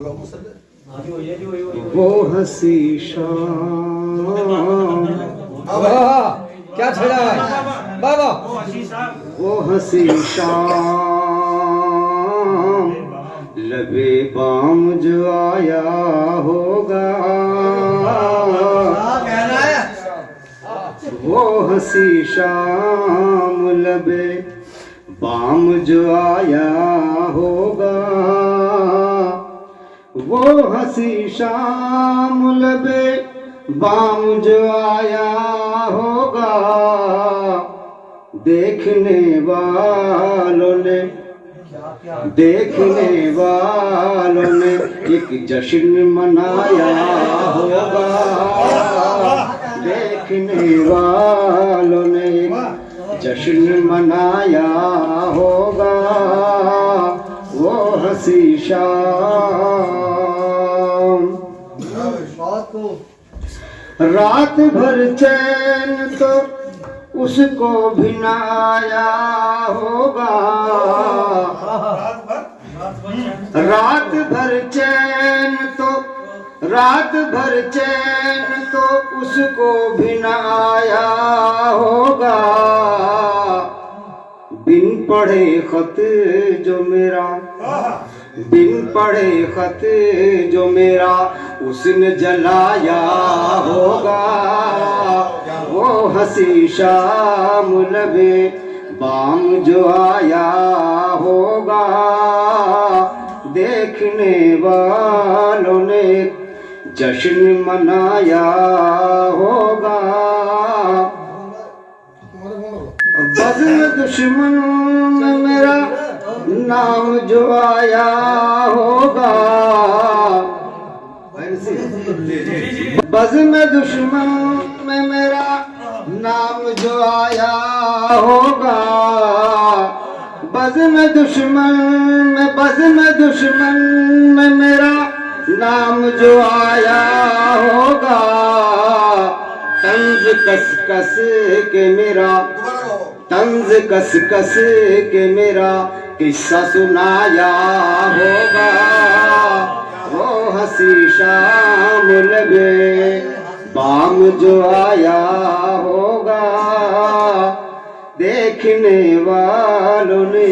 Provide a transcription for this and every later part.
वो हंसी शाम। क्या छड़ा है बाबा? वो हंसी शाम लबे बाम जो आया होगा। वो हंसी शाम लबे बाम जो आया होगा। वो हंसी शाम लबे बाम जो आया होगा। देखने वालों ने एक जश्न मनाया होगा। देखने वालों ने एक जश्न मनाया होगा। वो हंसी शाम। रात भर चैन तो उसको भी ना आया होगा। रात भर चैन तो उसको भी ना आया होगा। बिन पढ़े खत जो मेरा उसने जलाया होगा। वो हंसी शाम लबे बाम जो आया होगा। देखने वालों ने जश्न मनाया होगा। बज़्म दुश्मन में मेरा नाम जो आया होगा। बज़्म दुश्मन में मेरा नाम जो आया होगा। बज़्म दुश्मन में मेरा नाम जो आया होगा। तंज कस कस के मेरा किस्सा सुनाया होगा। वो हंसी शाम लबे बाम जो आया होगा। देखने वालों ने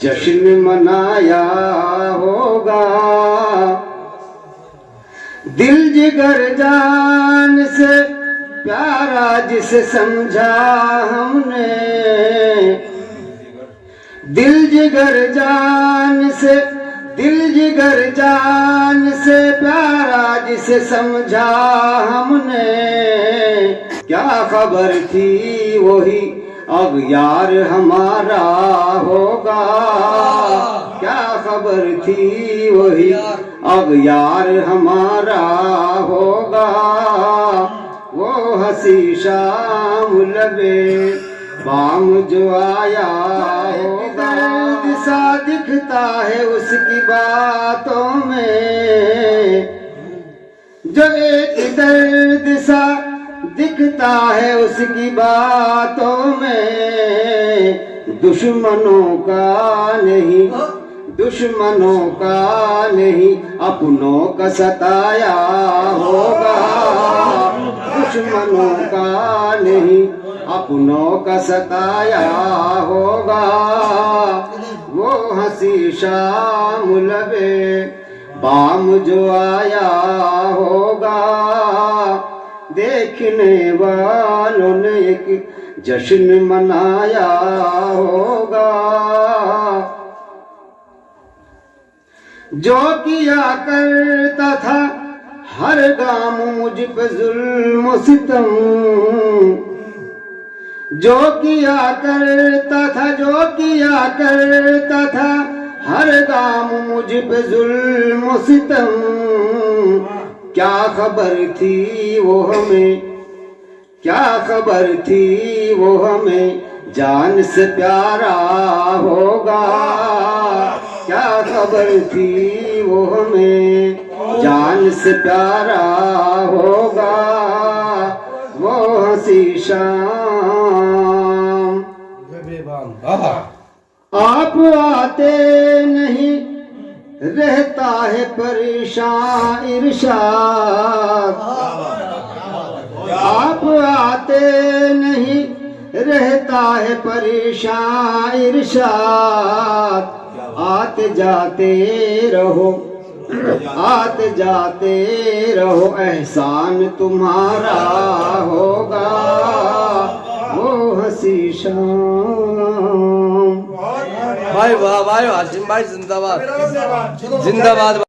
जश्न मनाया होगा। दिल जिगर जान से प्यारा जिसे समझा हमने। दिल जिगर जान से प्यारा जिसे समझा हमने। क्या खबर थी वही अब यार हमारा होगा। क्या खबर थी वही अब यार हमारा होगा। वो हंसी शाम लबे बाम जो आया होगा। दर्द सा दिखता है उसकी बातों में। जो एक दर्द सा दिखता है उसकी बातों में। दुश्मनों का नहीं अपनों का सताया होगा। दुश्मनों का नहीं अपनों का सताया होगा। वो हंसी शाम लबे बाम जो आया होगा। देखने वालों ने एक जश्न मनाया होगा। जो किया करता था हर गाम मुझ पे जुल्म सितम। जो किया करता था हर गाम मुझ पे जुल्म सितम। क्या खबर थी वो हमें जान से प्यारा होगा। क्या खबर थी वो हमें जान से प्यारा होगा। वो हंसी शाम। आप आते नहीं रहता है परेशान इरशाद। आप आते नहीं रहता है परेशान इरशाद। आते जाते रहो आते जाते रहो, एहसान तुम्हारा होगा वो हंसी शाम। भाई वाह भाई, हाशिम भाई जिंदाबाद जिंदाबाद